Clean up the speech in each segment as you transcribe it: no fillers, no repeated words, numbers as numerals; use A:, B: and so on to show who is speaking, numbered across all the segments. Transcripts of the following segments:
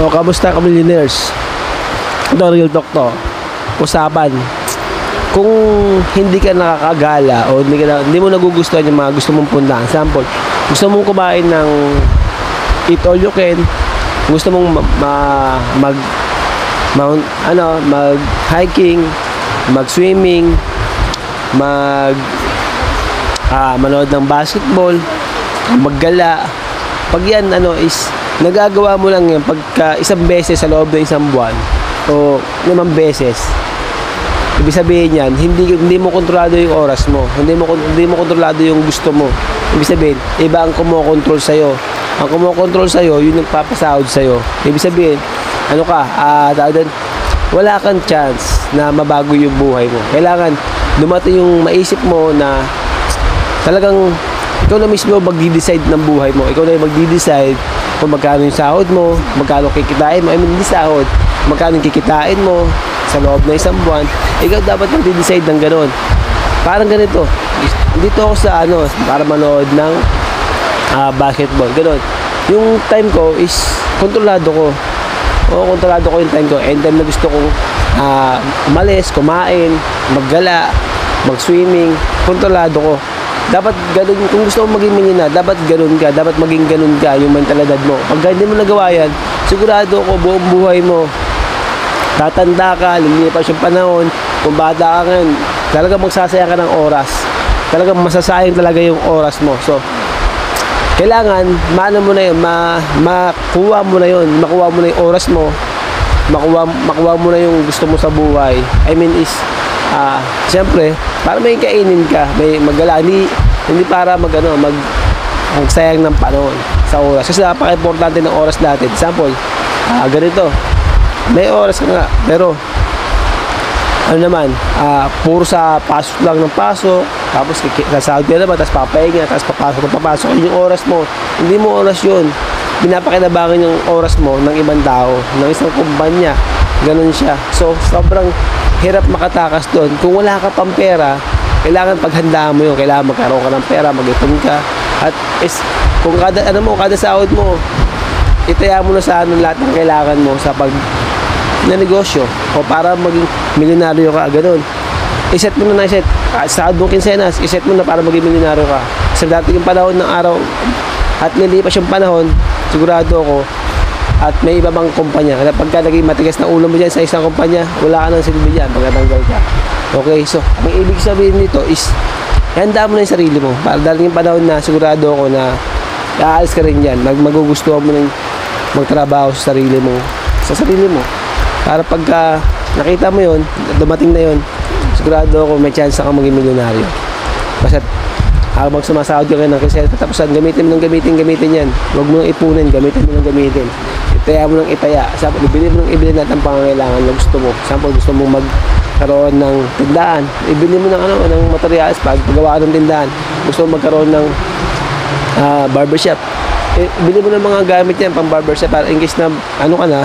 A: O, kamusta ka millionaires? Ito, real talk to. Usapan. Kung hindi ka nakakagala o hindi mo nagugustuhan yung mga gusto mong puntahan. Example, gusto mong kumain ng eat all you can, gusto mong mag hiking, mag swimming, manood ng basketball, maggala. Pag yan is nagagawa mo lang yan pagka isang beses sa loob ng isang buwan o 5 beses. Ibig sabihin yan, hindi mo kontrolado yung oras mo, hindi mo kontrolado yung gusto mo. Ibig sabihin, iba ang kumokontrol sa'yo. Ang kumokontrol sa'yo, yun nagpapasahod sa'yo. Ibig sabihin, wala kang chance na mabago yung buhay mo. Kailangan dumating yung maisip mo na talagang ikaw na mismo magdi-decide ng buhay mo. Ikaw na yung magdi-decide kung magkano yung sahod mo, magkano kikitain mo. Hindi sahod, magkano yung kikitain mo sa loob na isang buwan. Ikaw dapat magdi-decide ng gano'n. Parang ganito. Dito ako sa para manood ng basketball. Gano'n. Yung time ko is kontrolado ko. Kontrolado ko yung time ko. Anytime na gusto kong umalis, kumain, maggala, mag-swimming, kontrolado ko. Dapat ganun, kung gusto mong maging milyoner, dapat ganun ka, dapat maging ganun ka yung mentalidad mo. Pag hindi mo nagawa yan, sigurado ko buong buhay mo, tatanda ka, lilipas yung panahon, kung bata ka ngayon, talagang magsasayang ka ng oras. Talagang masasayang talaga yung oras mo. So, kailangan, makuha mo na yun yung oras mo, makuha mo na yung gusto mo sa buhay. I mean siyempre, para may kainin ka, may maggala, hindi para magsayang ng panahon sa oras. Kasi napaka-importante ng oras natin. Example, ganito, may oras ka nga, pero puro sa pasok lang ng pasok, tapos nasahod ka naman, tapos papahinga, tapos papasok yung oras mo. Hindi mo oras yun. Pinapakinabangan yung oras mo ng ibang tao, ng isang kumpanya. Ganun siya. So, sobrang hirap makatakas doon. Kung wala ka pang pera, kailangan paghandaan mo yun. Kailangan magkaroon ka ng pera, mag-ipon ka. At kung kada sahod mo, itaya mo na sa lahat ng kailangan mo sa na negosyo o para maging milyonaryo ka, ganun. Iset mo na sahod mo kinsenas, iset mo na para maging milyonaryo ka. Sa dati yung panahon ng araw at nilipas yung panahon, sigurado ako at may iba bang kumpanya. Kaya pagka naging matigas na ulo mo dyan sa isang kumpanya, wala ka ng silbi dyan, pagkatanggal ka. Okay, so ang ibig sabihin nito is handa mo na yung sarili mo para dahil yung panahon na sigurado ako na aalis ka rin dyan, magugustuhan mo na magtrabaho sa sarili mo para pagka nakita mo yun, dumating na yun, sigurado ako may chance kang maging milyonaryo. Basta habang sumasahod ka ng kiseta, tapos gamitin yan. Huwag mo nang ipunin, gamitin mo nang gamitin. Itaya mo nang itaya. Sabi, ibili mo nang ibili natin ang pangangailangan na gusto mo. Example, gusto mong magkaroon ng tindahan. Ibili mo ng materials paggawa ng tindahan. Gusto mong magkaroon ng barbershop. Ibili mo ng mga gamit yan pang barbershop para in case na ka na,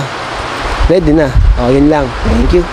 A: ready na. Yun lang. Thank you.